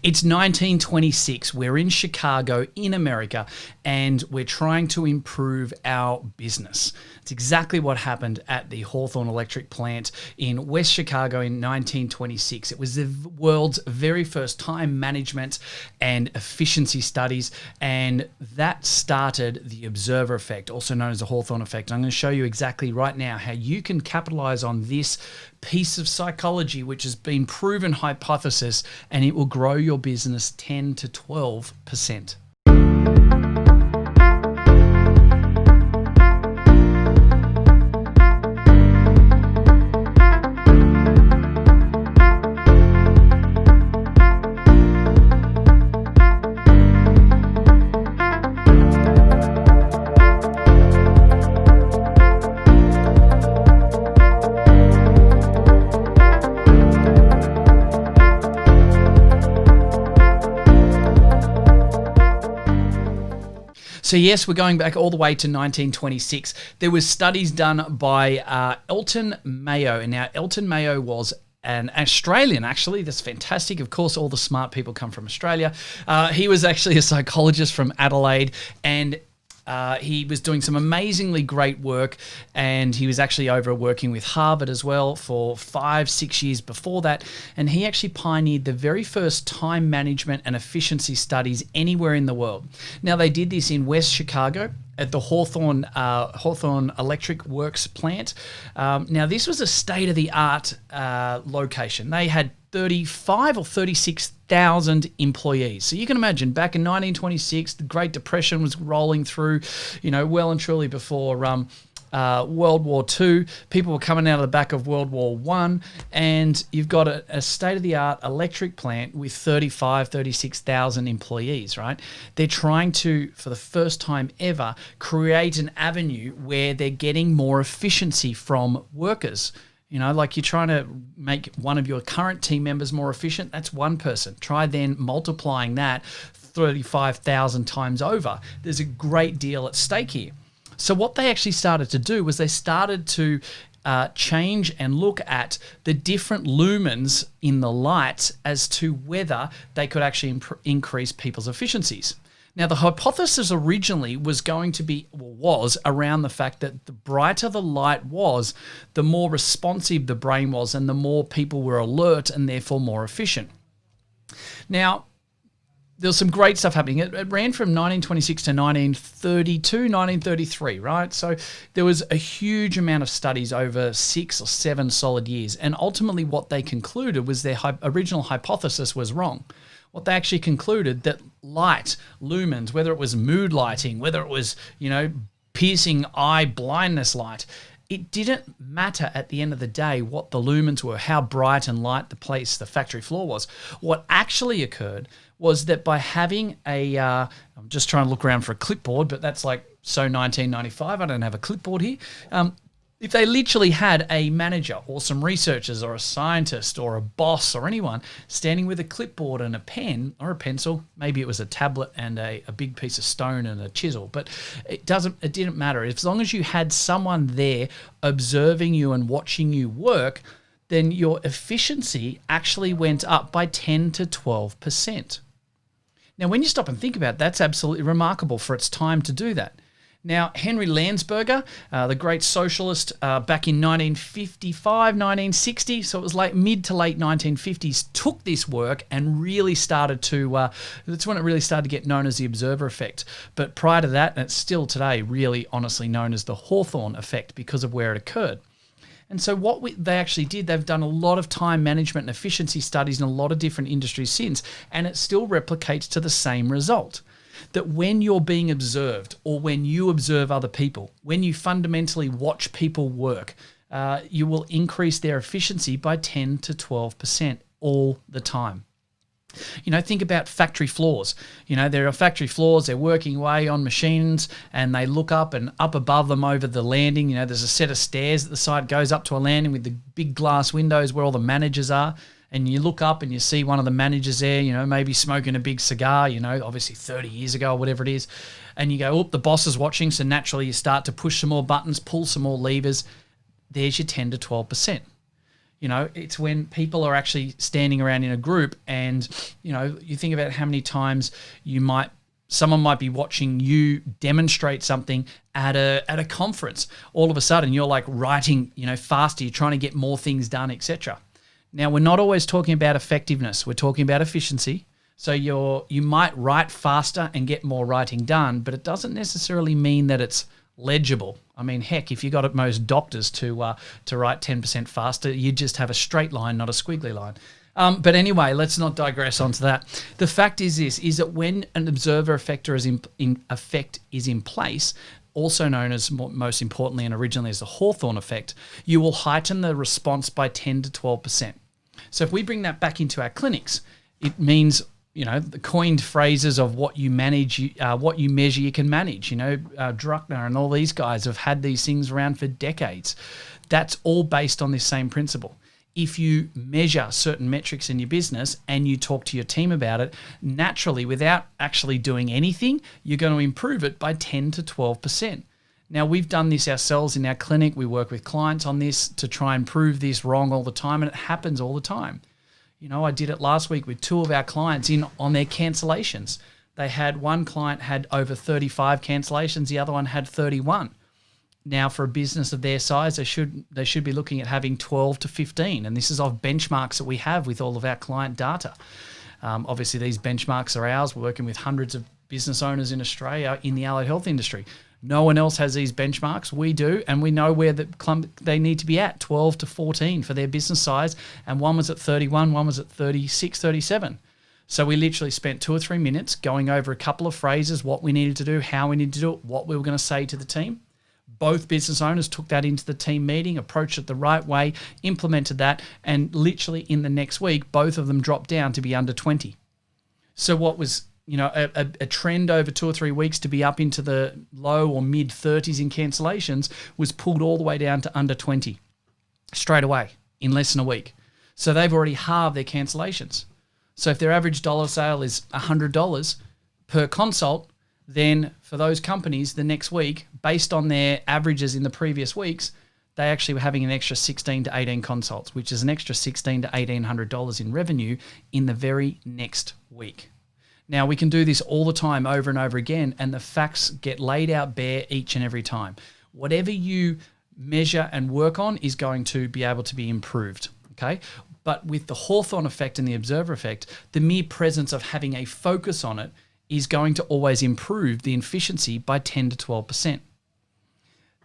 It's 1926. We're in Chicago, in America, and we're trying to improve our business. It's exactly what happened at the Hawthorne Electric plant in West Chicago in 1926. It was the world's very first time management and efficiency studies, and that started the observer effect, also known as the Hawthorne Effect. I'm going to show you exactly right now how you can capitalize on this piece of psychology, which has been proven hypothesis, and it will grow your business 10 to 12%. So yes, we're going back all the way to 1926. There was studies done by Elton Mayo. And now Elton Mayo was an Australian, actually. That's fantastic. Of course, all the smart people come from Australia. He was actually a psychologist from Adelaide, and he was doing some amazingly great work, and he was actually over working with Harvard as well for 5-6 years before that, and he actually pioneered the very first time management and efficiency studies anywhere in the world. Now, they did this in West Chicago at the Hawthorne Electric Works plant. Now, this was a state-of-the-art location. They had 35 or 36,000 employees. So you can imagine back in 1926, the Great Depression was rolling through, well and truly before World War II. People were coming out of the back of World War I, and you've got a state-of-the-art electric plant with 35, 36,000 employees, right? They're trying to, for the first time ever, create an avenue where they're getting more efficiency from workers. Like you're trying to make one of your current team members more efficient, that's one person. Try then multiplying that 35,000 times over. There's a great deal at stake here. So what they actually started to do was they started to change and look at the different lumens in the lights as to whether they could actually increase people's efficiencies. Now, the hypothesis originally was around the fact that the brighter the light was, the more responsive the brain was, and the more people were alert and therefore more efficient. Now, there was some great stuff happening. It ran from 1926 to 1932, 1933, right? So there was a huge amount of studies over 6 or 7 solid years. And ultimately what they concluded was their original hypothesis was wrong. What they actually concluded that light, lumens, whether it was mood lighting, whether it was, piercing eye blindness light, it didn't matter at the end of the day what the lumens were, how bright and light the factory floor was. What actually occurred was that by having I'm just trying to look around for a clipboard, but that's like so 1995, I don't have a clipboard here. If they literally had a manager or some researchers or a scientist or a boss or anyone standing with a clipboard and a pen or a pencil, maybe it was a tablet and a big piece of stone and a chisel, but it didn't matter. As long as you had someone there observing you and watching you work, then your efficiency actually went up by 10 to 12%. Now, when you stop and think about it, that's absolutely remarkable for its time to do that. Now, Henry Landsberger, the great socialist back in 1955, 1960, so it was like mid to late 1950s, took this work and really started to, that's when it really started to get known as the observer effect. But prior to that, and it's still today really honestly known as the Hawthorne effect because of where it occurred. And so what they actually did, they've done a lot of time management and efficiency studies in a lot of different industries since, and it still replicates to the same result. That when you're being observed or when you observe other people, when you fundamentally watch people work, you will increase their efficiency by 10 to 12% all the time. Think about factory floors. There are factory floors, they're working away on machines and they look up, and up above them over the landing, there's a set of stairs at the side, goes up to a landing with the big glass windows where all the managers are. And you look up and you see one of the managers there, maybe smoking a big cigar, obviously 30 years ago or whatever it is. And you go, oh, the boss is watching. So naturally you start to push some more buttons, pull some more levers. There's your 10 to 12%. It's when people are actually standing around in a group and, you think about how many times someone might be watching you demonstrate something at a conference. All of a sudden you're like writing, faster, you're trying to get more things done, etc. Now, we're not always talking about effectiveness. We're talking about efficiency. So you might write faster and get more writing done, but it doesn't necessarily mean that it's legible. I mean, heck, if you got at most doctors to write 10% faster, you just have a straight line, not a squiggly line. But anyway, let's not digress onto that. The fact is that when an observer effector effect is in place, also known as, most importantly and originally as the Hawthorne effect, you will heighten the response by 10 to 12%. So if we bring that back into our clinics, it means, the coined phrases of what you manage, what you measure, you can manage. Druckner and all these guys have had these things around for decades. That's all based on this same principle. If you measure certain metrics in your business and you talk to your team about it, naturally, without actually doing anything, you're going to improve it by 10 to 12%. Now, we've done this ourselves in our clinic. We work with clients on this to try and prove this wrong all the time, and it happens all the time. I did it last week with 2 of our clients on their cancellations. One client had over 35 cancellations, the other one had 31. Now, for a business of their size, they should be looking at having 12 to 15, and this is off benchmarks that we have with all of our client data. Obviously, these benchmarks are ours. We're working with hundreds of business owners in Australia in the allied health industry. No one else has these benchmarks. We do, and we know where they need to be at, 12 to 14 for their business size, and one was at 31, one was at 36, 37. So we literally spent 2 or 3 minutes going over a couple of phrases, what we needed to do, how we needed to do it, what we were going to say to the team. Both business owners took that into the team meeting, approached it the right way, implemented that, and literally in the next week, both of them dropped down to be under 20. So what was a trend over 2 or 3 weeks to be up into the low or mid 30s in cancellations was pulled all the way down to under 20 straight away in less than a week. So they've already halved their cancellations. So if their average dollar sale is $100 per consult, then for those companies, the next week, based on their averages in the previous weeks, they actually were having an extra 16 to 18 consults, which is an extra $1,600 to $1,800 in revenue in the very next week. Now, we can do this all the time over and over again, and the facts get laid out bare each and every time. Whatever you measure and work on is going to be able to be improved, okay? But with the Hawthorne effect and the observer effect, the mere presence of having a focus on it is going to always improve the efficiency by 10 to 12%.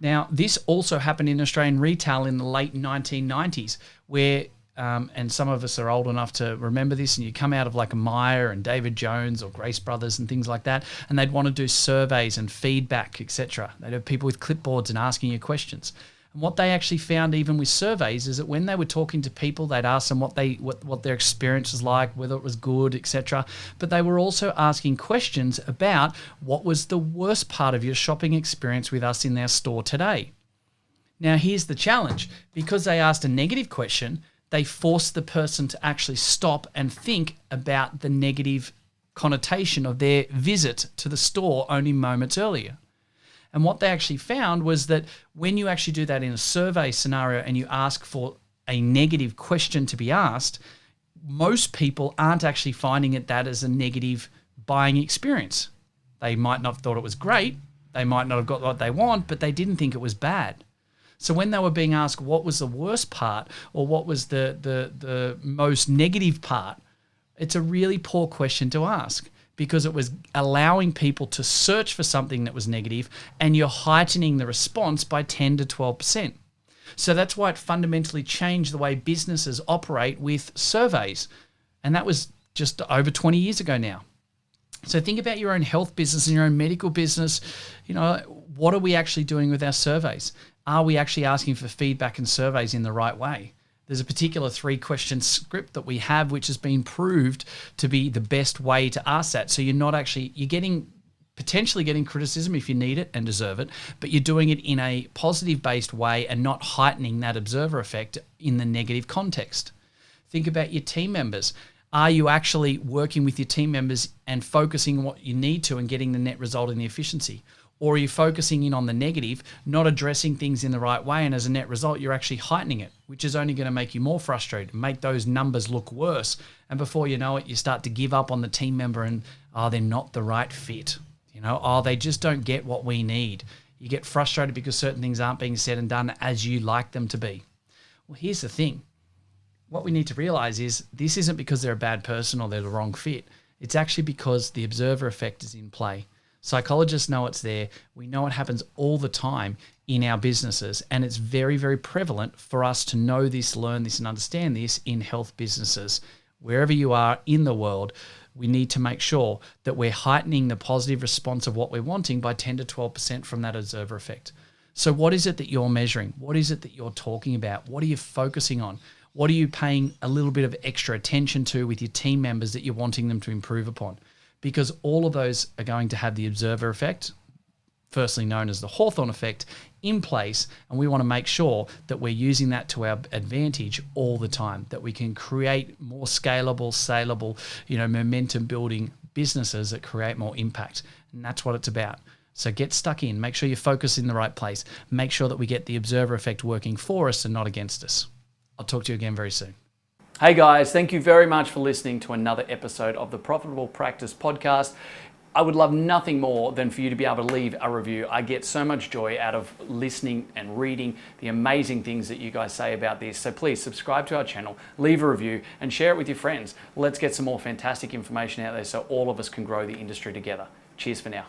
Now, this also happened in Australian retail in the late 1990s, where, and some of us are old enough to remember this, and you come out of like a Myer and David Jones or Grace Brothers and things like that, and they'd want to do surveys and feedback, etc. They'd have people with clipboards and asking you questions. And what they actually found, even with surveys, is that when they were talking to people, they'd ask them what their experience was like, whether it was good, etc. But they were also asking questions about what was the worst part of your shopping experience with us in our store today. Now, here's the challenge. Because they asked a negative question, they forced the person to actually stop and think about the negative connotation of their visit to the store only moments earlier. And what they actually found was that when you actually do that in a survey scenario and you ask for a negative question to be asked, most people aren't actually finding it that as a negative buying experience. They might not have thought it was great, they might not have got what they want, but they didn't think it was bad. So when they were being asked what was the worst part or what was the most negative part, it's a really poor question to ask, because it was allowing people to search for something that was negative, and you're heightening the response by 10 to 12%. So that's why it fundamentally changed the way businesses operate with surveys. And that was just over 20 years ago now. So think about your own health business and your own medical business. What are we actually doing with our surveys? Are we actually asking for feedback and surveys in the right way? There's a particular 3-question script that we have, which has been proved to be the best way to ask that. So you're potentially getting criticism if you need it and deserve it, but you're doing it in a positive-based way and not heightening that observer effect in the negative context. Think about your team members. Are you actually working with your team members and focusing on what you need to and getting the net result in the efficiency? Or are you focusing in on the negative, not addressing things in the right way, and as a net result, you're actually heightening it, which is only going to make you more frustrated, make those numbers look worse. And before you know it, you start to give up on the team member and, oh, they're not the right fit. Oh, they just don't get what we need. You get frustrated because certain things aren't being said and done as you like them to be. Well, here's the thing. What we need to realize is this isn't because they're a bad person or they're the wrong fit. It's actually because the observer effect is in play. Psychologists know it's there. We know it happens all the time in our businesses, and it's very, very prevalent for us to know this, learn this, and understand this in health businesses. Wherever you are in the world, we need to make sure that we're heightening the positive response of what we're wanting by 10 to 12% from that observer effect. So what is it that you're measuring? What is it that you're talking about? What are you focusing on? What are you paying a little bit of extra attention to with your team members that you're wanting them to improve upon? Because all of those are going to have the observer effect, firstly known as the Hawthorne Effect, in place, and we want to make sure that we're using that to our advantage all the time, that we can create more scalable, saleable, momentum building businesses that create more impact. And that's what it's about. So get stuck in, make sure you focus in the right place, make sure that we get the observer effect working for us and not against us. I'll talk to you again very soon. Hey guys, thank you very much for listening to another episode of the Profitable Practice Podcast. I would love nothing more than for you to be able to leave a review. I get so much joy out of listening and reading the amazing things that you guys say about this. So please subscribe to our channel, leave a review, and share it with your friends. Let's get some more fantastic information out there so all of us can grow the industry together. Cheers for now.